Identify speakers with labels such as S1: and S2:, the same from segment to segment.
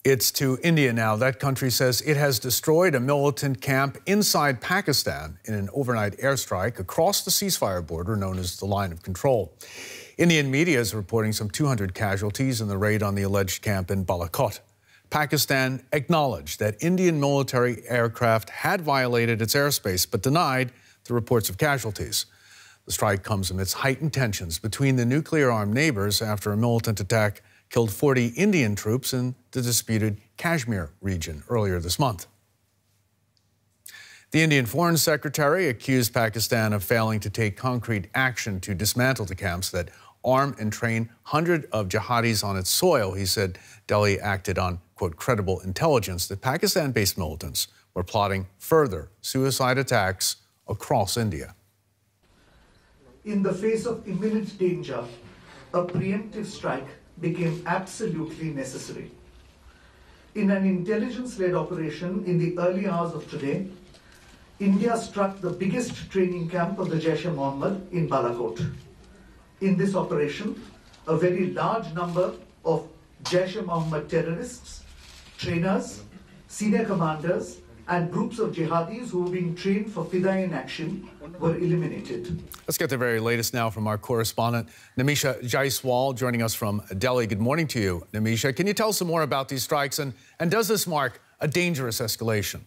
S1: It's to India now. That country says it has destroyed a militant camp inside Pakistan in an overnight airstrike across the ceasefire border known as the Line of Control. Indian media is reporting some 200 casualties in the raid on the alleged camp in Balakot. Pakistan acknowledged that Indian military aircraft had violated its airspace but denied the reports of casualties. The strike comes amidst heightened tensions between the nuclear-armed neighbors after a militant attack killed 40 Indian troops in the disputed Kashmir region earlier this month. The Indian Foreign Secretary accused Pakistan of failing to take concrete action to dismantle the camps that arm and train hundreds of jihadis on its soil. He said Delhi acted on, quote, credible intelligence that Pakistan-based militants were plotting further suicide attacks across India.
S2: In the face of imminent danger, a preemptive strike became absolutely necessary. In an intelligence-led operation in the early hours of today, India struck the biggest training camp of the Jaish-e-Mohammed in Balakot. In this operation, a very large number of Jaish-e-Mohammed terrorists, trainers, senior commanders, and groups of jihadis who were being trained for Fidaiin action were eliminated.
S1: Let's get the very latest now from our correspondent, Nimisha Jaiswal, joining us from Delhi. Good morning to you, Nimisha. Can you tell us some more about these strikes, and does this mark a dangerous escalation?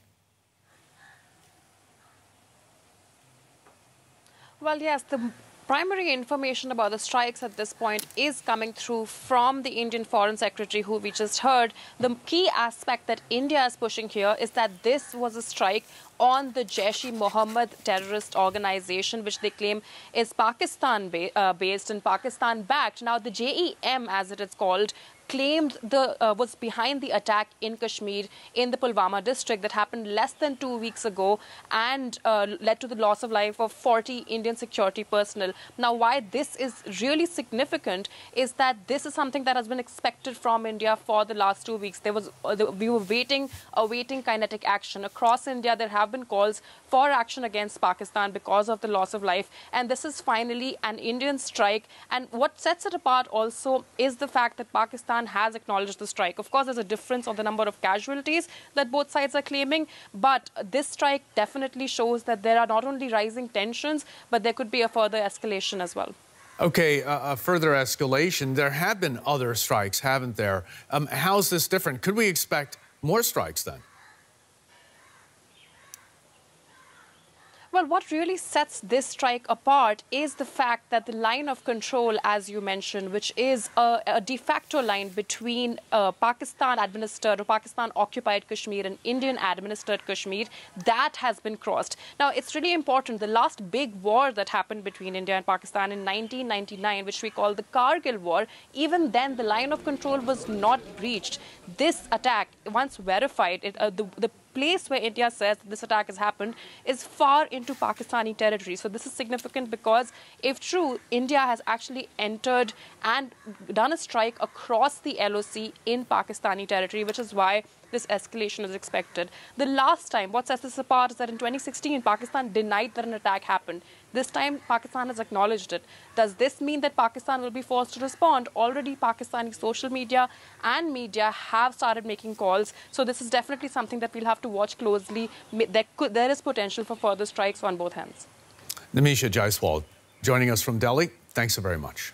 S3: Well, yes, the primary information about the strikes at this point is coming through from the Indian Foreign Secretary, who we just heard. The key aspect that India is pushing here is that this was a strike on the Jaish-e-Mohammed terrorist organization, which they claim is Pakistan-based and Pakistan-backed. Now, the JEM, as it is called, claimed was behind the attack in Kashmir in the Pulwama district that happened less than 2 weeks ago and led to the loss of life of 40 Indian security personnel. Now, why this is really significant is that this is something that has been expected from India for the last 2 weeks. We were awaiting kinetic action. Across India, there have been calls for action against Pakistan because of the loss of life. And this is finally an Indian strike. And what sets it apart also is the fact that Pakistan has acknowledged the strike. Of course, there's a difference on the number of casualties that both sides are claiming, but this strike definitely shows that there are not only rising tensions, but there could be a further escalation as well.
S1: Okay, a further escalation. There have been other strikes, haven't there? How's this different? Could we expect more strikes then?
S3: Well, what really sets this strike apart is the fact that the line of control, as you mentioned, which is a de facto line between Pakistan-administered or Pakistan-occupied Kashmir and Indian-administered Kashmir, that has been crossed. Now, it's really important. The last big war that happened between India and Pakistan in 1999, which we call the Kargil War, even then the line of control was not breached. This attack, once verified, the place where India says this attack has happened is far into Pakistani territory. So this is significant because, if true, India has actually entered and done a strike across the LOC in Pakistani territory, which is why this escalation is expected. The last time, what sets this apart is that in 2016, Pakistan denied that an attack happened. This time, Pakistan has acknowledged it. Does this mean that Pakistan will be forced to respond? Already, Pakistani social media and media have started making calls. So this is definitely something that we'll have to watch closely. There is potential for further strikes on both hands.
S1: Nimisha Jaiswal joining us from Delhi. Thanks so very much.